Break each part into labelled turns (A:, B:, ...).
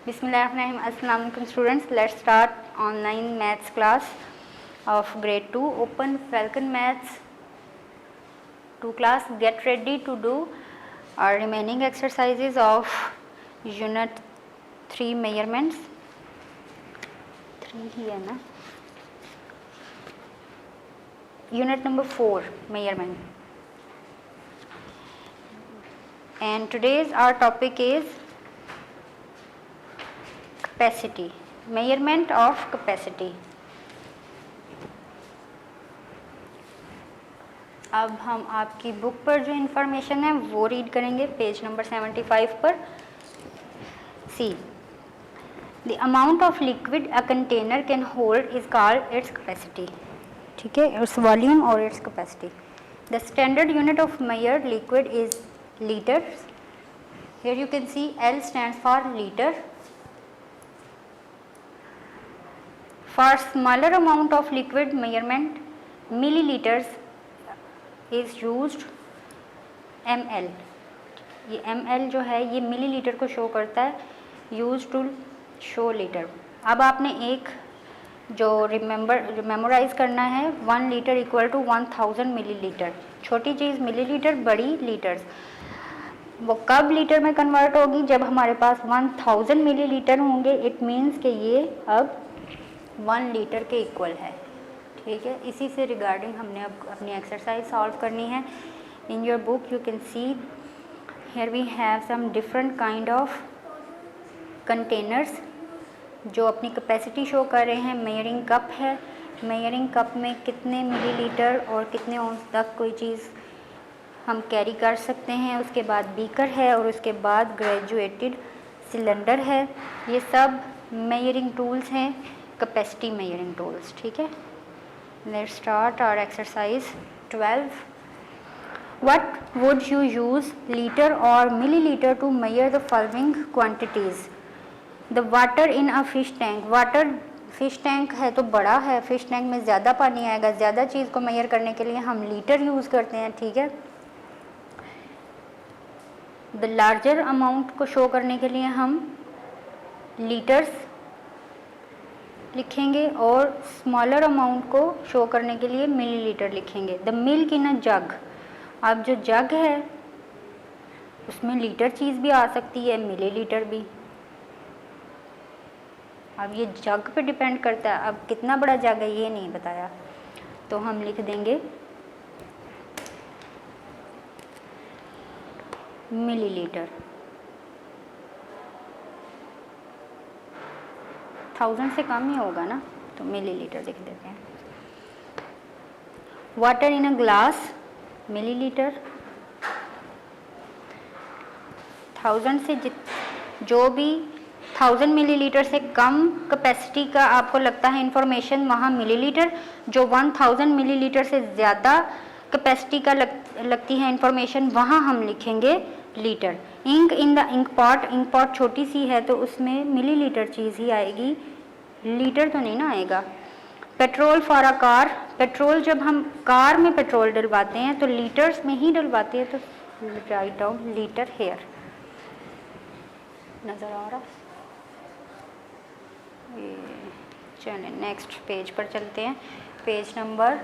A: Bismillahirrahmanirrahim. Assalamu alaikum students. Let's start online maths class of grade 2. Open Falcon Maths 2 class. Get ready to do our remaining exercises of unit 3 measurements. 3 ही है ना. Unit number 4 measurement. And today's our topic is capacity, measurement of capacity. अब हम आपकी book पर जो information है वो read करेंगे पेज नंबर 75 पर. See the amount of liquid a container can hold is called its capacity. ठीक है, इट्स वॉल्यूम और its capacity. The standard unit of measured liquid is litres. Here you can C L stands for liter. For smaller amount of liquid measurement, milliliters is used. ml, ये ml जो है ये millilitre को show करता है. Use to show litre. अब आपने एक जो मेमोराइज करना है 1 लीटर इक्वल टू 1000 मिलीलीटर. छोटी चीज़ मिलीलीटर, बड़ी लीटर्स. वो कब लीटर में कन्वर्ट होगी? जब हमारे पास 1000 मिलीलीटर होंगे. इट मीन्स कि ये अब 1 लीटर के इक्वल है. ठीक है, इसी से रिगार्डिंग हमने अब अपनी एक्सरसाइज सॉल्व करनी है. In your book you can see here we have some different kind of containers जो अपनी कैपेसिटी शो कर रहे हैं. मेजरिंग कप है. मेजरिंग कप में कितने मिलीलीटर और कितने औंस तक कोई चीज़ हम कैरी कर सकते हैं. उसके बाद बीकर है और उसके बाद ग्रेजुएटेड सिलेंडर है. ये सब मेजरिंग टूल्स हैं, कैपेसिटी मेजरिंग टूल्स. ठीक है, let's start our exercise 12. What would you use litre और millilitre to measure the following quantities. The water in a fish tank. Water fish tank है तो बड़ा है. फिश टैंक में ज़्यादा पानी आएगा. ज़्यादा चीज़ को मेजर करने के लिए हम लीटर यूज़ करते हैं. ठीक है, द लार्जर अमाउंट को शो करने के लिए हम लीटर्स लिखेंगे और स्मॉलर अमाउंट को शो करने के लिए मिलीलीटर लिखेंगे. द मिल्क इन अ जग. अब जो जग है उसमें लीटर चीज़ भी आ सकती है, मिलीलीटर भी. अब ये जग पे डिपेंड करता है. अब कितना बड़ा जग है ये नहीं बताया, तो हम लिख देंगे मिलीलीटर. 1000 से कम ही होगा ना, तो मिलीलीटर लिख देते हैं. Water in a glass millilitre. 1000 से जो भी 1000 मिलीलीटर से कम कैपेसिटी का आपको लगता है इंफॉर्मेशन, वहाँ मिलीलीटर. जो 1000 मिलीलीटर से ज़्यादा कैपेसिटी का लगती है इंफॉर्मेशन, वहाँ हम लिखेंगे litre. Ink in the ink pot. Ink pot छोटी सी है तो उसमें मिलीलीटर चीज़ ही आएगी, लीटर तो नहीं ना आएगा. Petrol for a car. Petrol जब हम कार में पेट्रोल डलवाते हैं तो लीटर्स में ही डलवाते हैं, तो राइट डाउन लीटर हेयर. नज़र आ रहा? चलिए नेक्स्ट पेज पर चलते हैं. Page number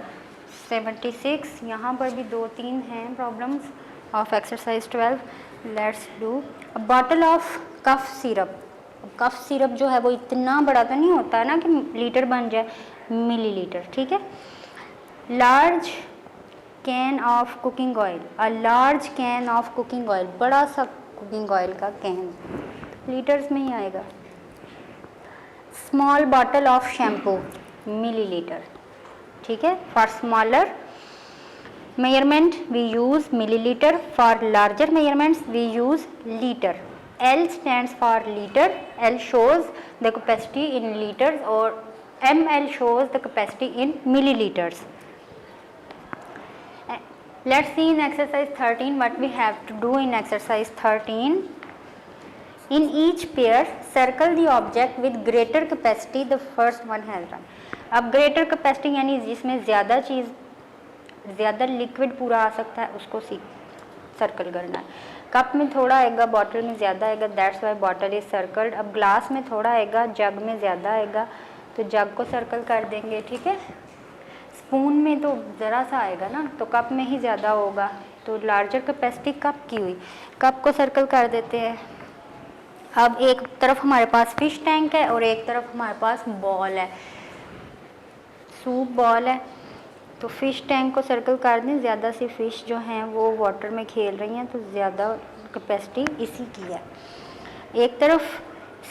A: 76. यहाँ पर भी 2-3 हैं problems of exercise 12. Let's do. A bottle of cough syrup. Cough syrup जो है वो इतना बड़ा तो नहीं होता है ना कि लीटर बन जाए, मिलीलीटर. ठीक है. Large can of cooking oil. A large can of cooking oil. बड़ा सा कुकिंग ऑयल का कैन, लीटर्स में ही आएगा. Small bottle of shampoo millilitre. ठीक है. For smaller measurement we use milliliter. For larger measurements we use liter. L stands for liter. L shows the capacity in liters or ml shows the capacity in milliliters. Let's see in exercise 13 what we have to do in exercise 13. In each pair circle the object with greater capacity the first one has run. अब greater capacity यानी जिसमें ज़्यादा चीज़, ज़्यादा liquid पूरा आ सकता है, उसको circle करना है. कप में थोड़ा आएगा, बॉटल में ज़्यादा आएगा, that's why bottle is circled. अब ग्लास में थोड़ा आएगा, जग में ज़्यादा आएगा, तो जग को सर्कल कर देंगे, ठीक है। स्पून में तो ज़रा सा आएगा ना, तो कप में ही ज़्यादा होगा, तो लार्जर कैपेसिटी कप की हुई, कप को सर्कल कर देते हैं। अब एक तरफ हमारे पास फिश टैंक है और एक तरफ हमारे पास बॉल है, सूप बॉल है, तो फ़िश टैंक को सर्कल कर दें। ज़्यादा सी फ़िश जो हैं वो वाटर में खेल रही हैं, तो ज़्यादा कैपेसिटी इसी की है। एक तरफ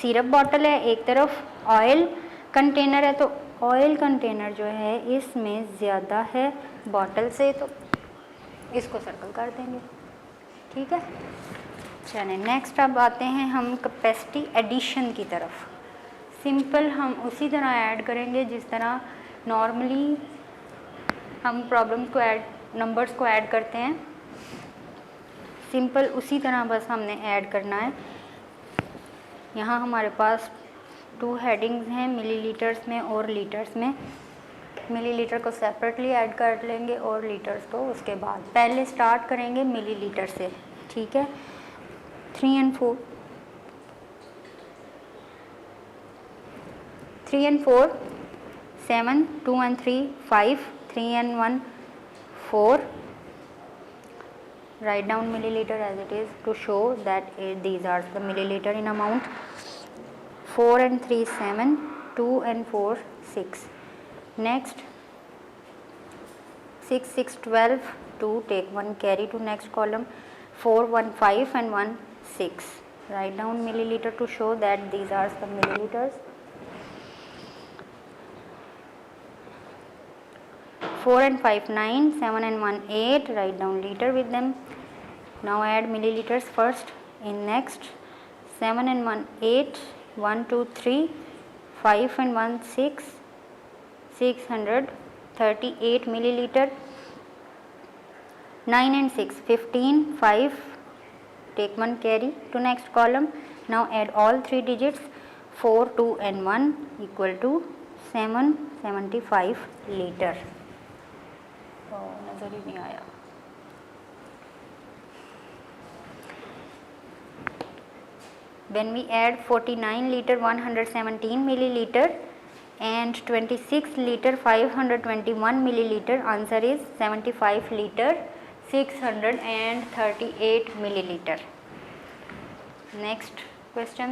A: सिरप बॉटल है, एक तरफ ऑयल कंटेनर है, तो ऑयल कंटेनर जो है इसमें ज़्यादा है बॉटल से, तो इसको सर्कल कर देंगे, ठीक है। चलिए नेक्स्ट अब आते हैं हम कैपेसिटी एडिशन की तरफ। सिंपल हम उसी तरह ऐड करेंगे जिस तरह नॉर्मली हम प्रॉब्लम्स को ऐड, नंबर्स को ऐड करते हैं, सिंपल उसी तरह बस हमने ऐड करना है। यहाँ हमारे पास 2 हेडिंग्स हैं, मिलीलीटर्स में और लीटर्स में। मिलीलीटर को सेपरेटली ऐड कर लेंगे और लीटर्स को उसके बाद। पहले स्टार्ट करेंगे मिलीलीटर से, ठीक है। 3 and 4 7, 2 and 3 5, 3 and 1 4. Write down milliliter as it is to show that these are the milliliter in amount. 4 and 3 7, 2 and 4 6. Next 6 6 12, 2 take 1 carry to next column. 4 1 5 and 1 6. Write down milliliter to show that these are the milliliters. 4 and 5 9, 7 and 1 8. Write down liter with them. Now add milliliters first in next. 7 and 1 8, 1 2 3, 5 and 1 6, 638 milliliter. 9 and 6 15, 5 take 1 carry to next column. Now add all 3 digits. 4 2 and 1 equal to 775 liter. नज़र ही नहीं आया। When we add 49 liter 117 milliliter and 26 liter 521 milliliter, answer is 75 liter 638 milliliter. Next question,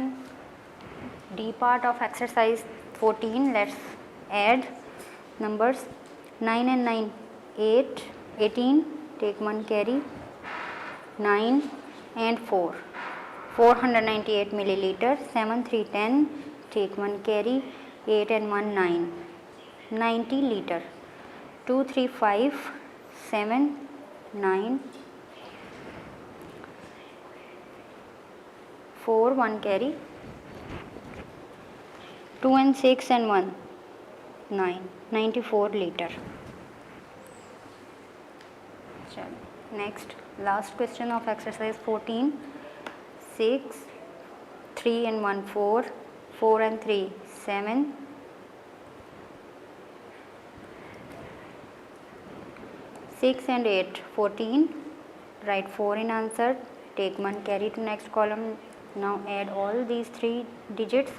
A: D part of exercise 14. Let's add numbers. 9 and 9 8, 18 take 1 carry. 9 and 4 498 milliliter. 7 3 10 take 1 carry. 8 and 1 9, 90 liter. 2 3 5 7 9, 4 1 carry. 2 and 6 and 1 9, 94 liter. Next, last question of exercise 14. 6 3 and 1 4, 4 and 3 7, 6 and 8 14. Write 4 in answer, take 1 carry to next column. Now add all these 3 digits.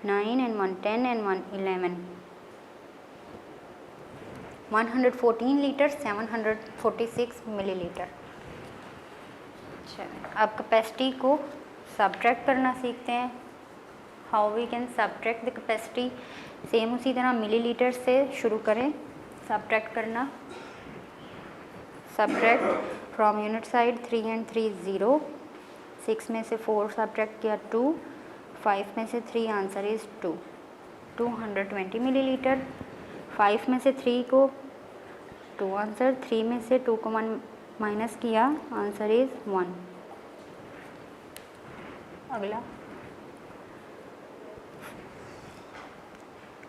A: 9 and 1 10 and 1 11. 114 litre 746 millilitre. चलिए अब capacity को subtract करना सीखते हैं। How we can subtract the capacity. Same उसी तरह millilitre से शुरू करें सब्ट्रैक्ट करना। Subtract from unit side 3 and 3 0, 6 में से 4 सब्ट्रैक्ट किया 2, 5 में से 3 आंसर इज़ 2, 220 मिलीलीटर। 5 में से 3 को 2 आंसर, 3 में से 2 को 1 माइनस किया आंसर इज़ 1। अगला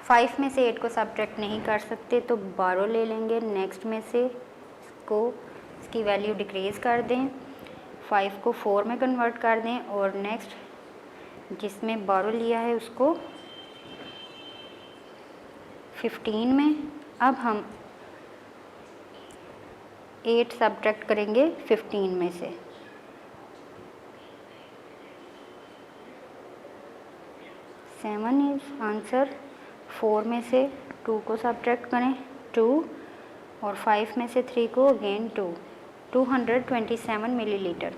A: 5 में से 8 को सब्ट्रैक्ट नहीं कर सकते तो 12 ले लेंगे। नेक्स्ट में से इसको इसकी वैल्यू डिक्रीज़ कर दें, 5 को 4 में कन्वर्ट कर दें और नेक्स्ट जिसमें 12 लिया है उसको 15 में। अब हम 8 सब्ट्रैक्ट करेंगे 15 में से, 7 इज आंसर। 4 में से 2 को सब्ट्रैक्ट करें 2 और 5 में से 3 को again 2, 227 millilitre.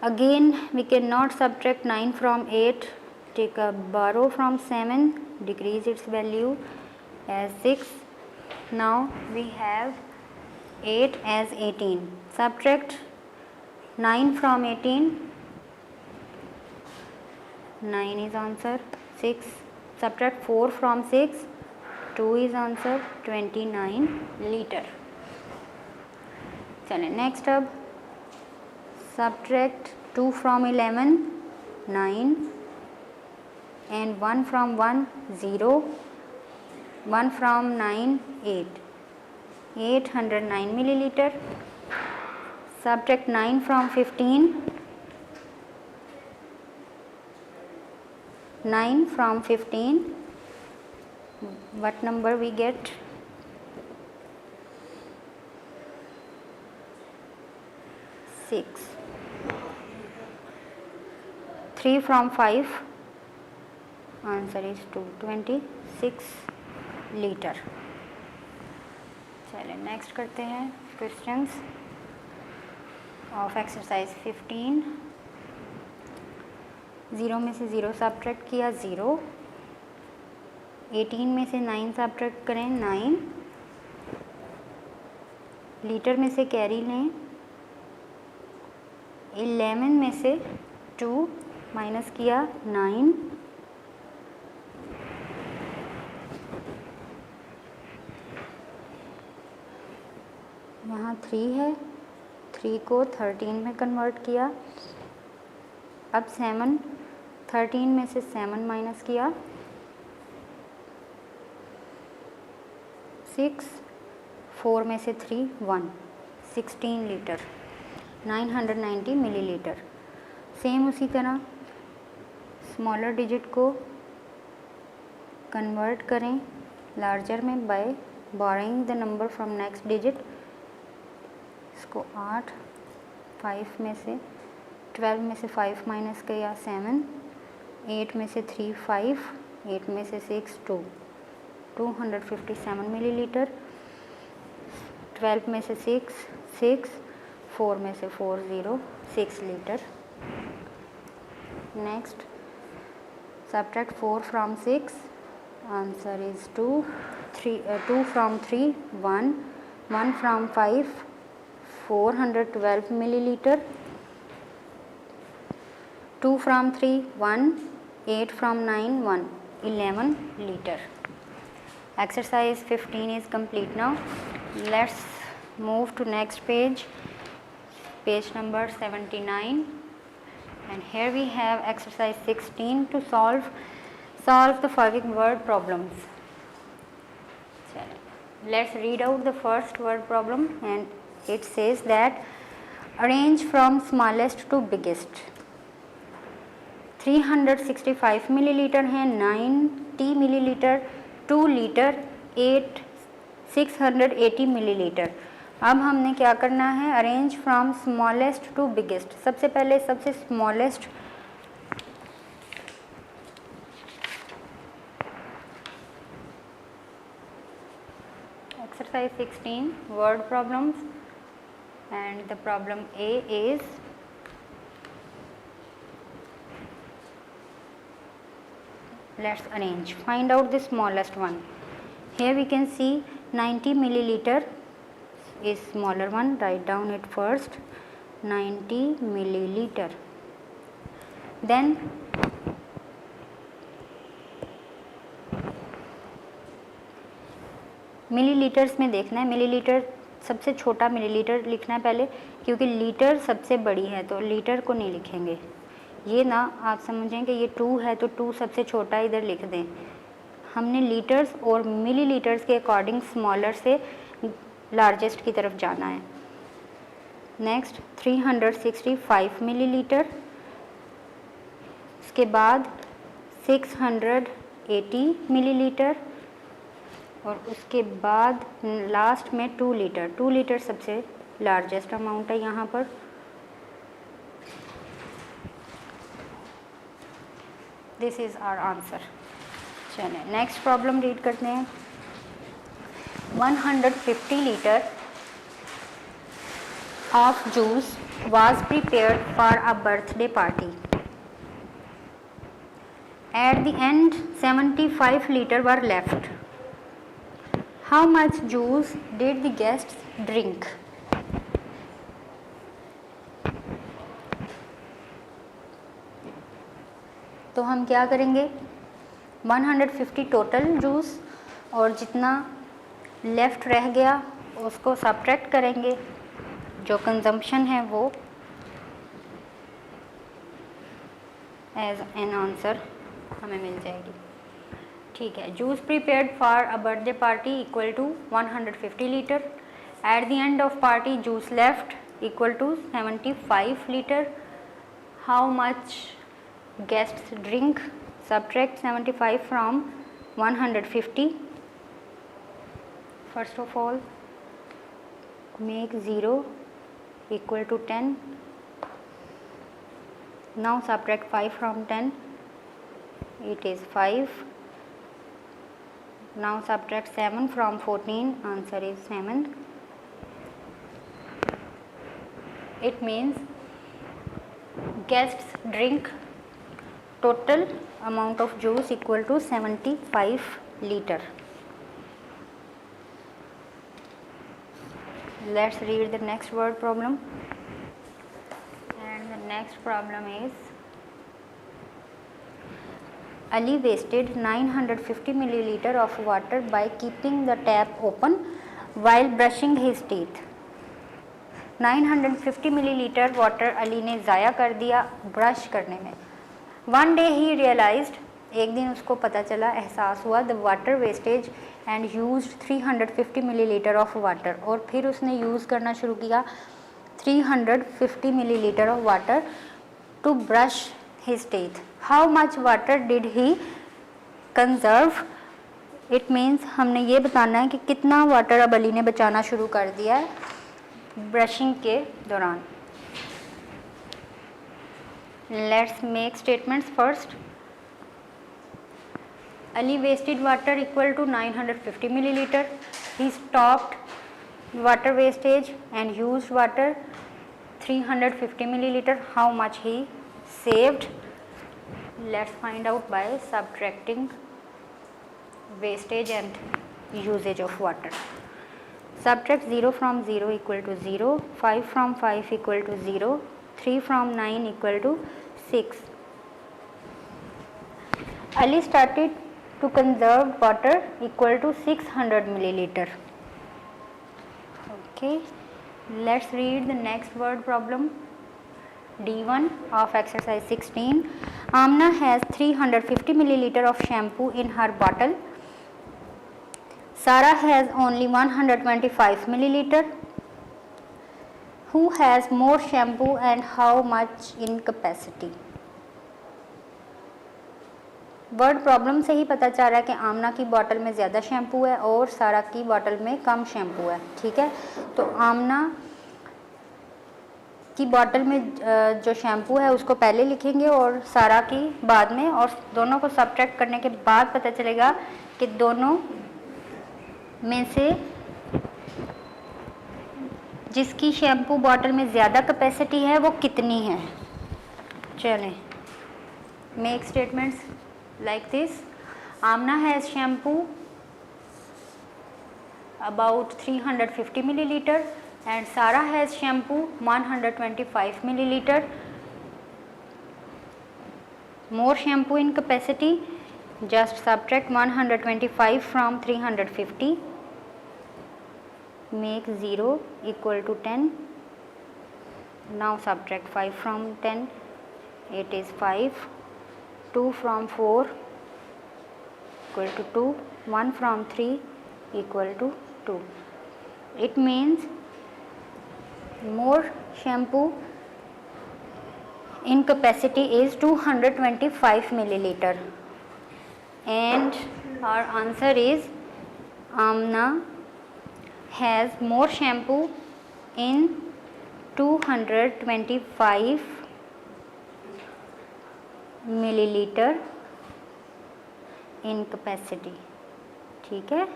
A: Again we cannot subtract 9 from 8, take a borrow from 7, decrease its value as 6. Now we have 8 as 18. Subtract 9 from 18, 9 is answer 6. Subtract 4 from 6, 2 is answer 29 liter. चलें next अब subtract 2 from 11, 9, and 1 from 1, 0, 1 from 9, 8, 809 milliliter. Subtract 9 from 15, 9 from 15, what number we get? 6. 3 from 5, answer is 226 litre. चलिए next करते हैं questions of exercise 15। 0 में से 0 subtract किया 0, 18 में से 9 सब्ट्रैक्ट करें 9, लीटर में से कैरी लें, 11 में से 2 माइनस किया 9, यहाँ 3 है, 3 को 13 में कन्वर्ट किया। अब 7, 13 में से 7 माइनस किया 6, 4 में से 3 1, 16 लीटर, 990 मिलीलीटर। सेम उसी तरह स्मॉलर डिजिट को कन्वर्ट करें लार्जर में by borrowing the number from next digit. इसको 8, 5 में से 12 में से 5 माइनस किया 7, 8 में से 3 5, 8 में से 6 2, 257 मिलीलीटर। 12 में से 6 6, 4 में से 4 0, 6 litre. Next subtract 4 from 6, answer is 2, 2 from 3 1, 1 from 5 412 milliliter, 2 from 3 1, 8 from 9 1, 11 liter. Exercise 15 is complete now. Let's move to next page, page number 79. And here we have exercise 16 to solve the following word problems. Let's read out the first word problem, and it says that arrange from smallest to biggest. 365 millilitre है, 90 millilitre, 2 litre, 680 millilitre. अब हमने क्या करना है, arrange from smallest to biggest. सबसे पहले सबसे smallest exercise 16 word problems, and the problem A is let's arrange, find out the smallest one. Here we can see 90 milliliter is smaller one, write down it first, 90 milliliter. Then millilitres में देखना है, millilitre सबसे छोटा millilitre लिखना है पहले, क्योंकि litre सबसे बड़ी है तो लीटर को नहीं लिखेंगे। ये ना आप समझें कि ये 2 है तो 2 सबसे छोटा इधर लिख दें। हमने लीटर्स और मिलीलीटर्स के अकॉर्डिंग स्मॉलर से लार्जेस्ट की तरफ जाना है। नेक्स्ट 365 मिलीलीटर, इसके बाद 680 मिलीलीटर, और उसके बाद लास्ट में 2 लीटर। 2 लीटर सबसे लार्जेस्ट अमाउंट है यहाँ पर। This is our answer. चलिए नेक्स्ट प्रॉब्लम रीड करते हैं। 150 litre of juice was prepared for a birthday party. At the end, 75 liters were left. How much juice did the guests drink? तो हम क्या करेंगे, 150 टोटल जूस और जितना left रह गया उसको सब्ट्रैक्ट करेंगे, जो कंजम्पशन है वो एज एन आंसर हमें मिल जाएगी। ठीक है, juice prepared for a birthday party equal to 150 litre. At the end of party juice left equal to 75 litre. How much guests drink, subtract 75 from 150। First of all make 0 equal to 10. Now subtract 5 from 10, it is 5. Now subtract 7 from 14, answer is 7. It means guests drink total amount of juice equal to 75 liter. Let's read the next word problem, and the next problem is Ali wasted 950 milliliter of water by keeping the tap open while brushing his teeth. 950 milliliter water Ali ने ज़ाया कर दिया brush करने में। One day he realized, एक दिन उसको पता चला, एहसास हुआ, the water wastage and used 350 millilitre of water, और फिर उसने यूज़ करना शुरू किया 350 millilitre of water to brush his teeth. How much water did he conserve? It means हमने ये बताना है कि कितना वाटर अब अली ने बचाना शुरू कर दिया है ब्रशिंग के दौरान. Let's make statements first. Ali wasted water equal to 950 milliliter. He stopped water wastage and used water 350 milliliter. How much he saved? Let's find out by subtracting wastage and usage of water. Subtract 0 from 0 equal to 0, 5 from 5 equal to 0, 3 from 9 equal to 6. Ali started to conserve water equal to 600 milliliter. Okay, let's read the next word problem. D1 of exercise 16. Amna has 350 milliliter of shampoo in her bottle. Sarah has only 125 milliliter. Who has more shampoo and how much in capacity? Word problem से ही पता चल रहा है कि आमना की बोतल में ज़्यादा शैम्पू है और सारा की बोतल में कम शैम्पू है. ठीक है, तो आमना की बोतल में जो शैम्पू है उसको पहले लिखेंगे और सारा की बाद में, और दोनों को सब्ट्रैक्ट करने के बाद पता चलेगा कि दोनों में से जिसकी शैम्पू बोतल में ज़्यादा कैपेसिटी है वो कितनी है. चलें, make statements like this. Amna has shampoo about 350 milliliter and Sarah has shampoo 125 milliliter. More shampoo in capacity, just subtract 125 from 350, make 0 equal to 10. Now subtract 5 from 10, it is 5. 2 from 4 equal to 2, 1 from 3 equal to 2. It means more shampoo in capacity is 225 milliliter, and our answer is Amna has more shampoo in 225 milliliter in capacity. ठीक है,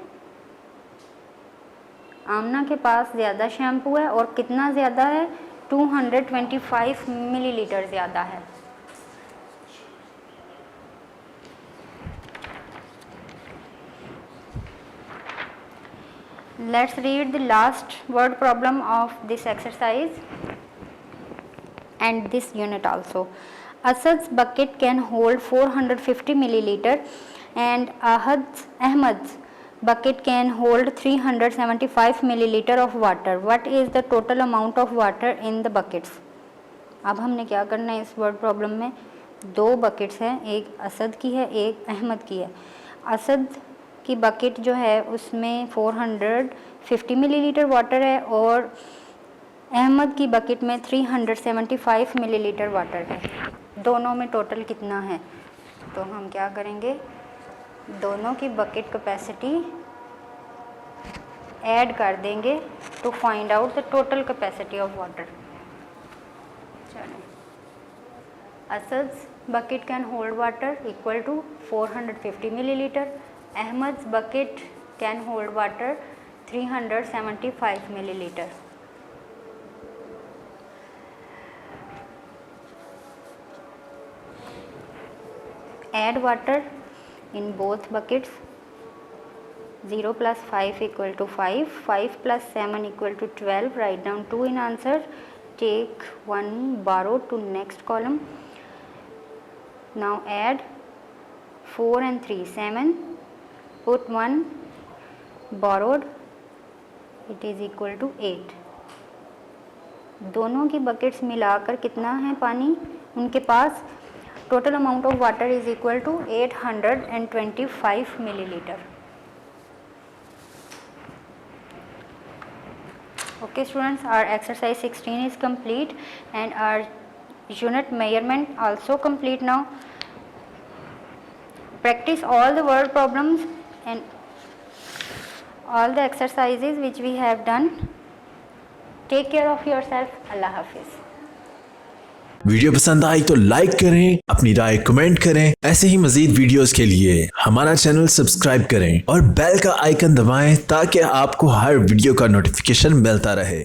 A: आमना के पास ज़्यादा shampoo है और कितना ज़्यादा है, 225 millilitre ज़्यादा है। Let's read the last word problem of this exercise and this unit also. Asad's bucket can hold 450 milliliter and Ahmad's bucket can hold 375 milliliter of water. What is the total amount of water in the buckets? अब हमने क्या करना है इस word problem में, दो buckets हैं, एक असद की है एक अहमद की है। असद की बकेट जो है उसमें 450 मिलीलीटर वाटर है और अहमद की बकेट में 375 मिलीलीटर वाटर है। दोनों में टोटल कितना है, तो हम क्या करेंगे, दोनों की बकेट कैपेसिटी ऐड कर देंगे to find out the total capacity of water. Asad's bucket can hold water equal to 450 milliliter. Ahmad's bucket can hold water 375 milliliter. Add water in both buckets. 0 plus 5 equal to 5, 5 plus 7 equal to 12. Write down 2 in answer. Take 1 borrowed to next column. Now add 4 and 3, 7, put 1 borrowed, it is equal to 8. दोनों की buckets मिलाकर कितना है पानी उनके पास, total amount of water is equal to 825 millilitre. Okay students, our exercise 16 is complete and our unit measurement also complete now. Practice all the word problems and all the exercises which we have done. Take care of yourself. Allah Hafiz.
B: Video पसंद आई तो like करें, अपनी राय comment करें। ऐसे ही मजीद videos के लिए हमारा channel subscribe करें और बेल का आइकन दबाएं ताकि आपको हर वीडियो का नोटिफिकेशन मिलता रहे।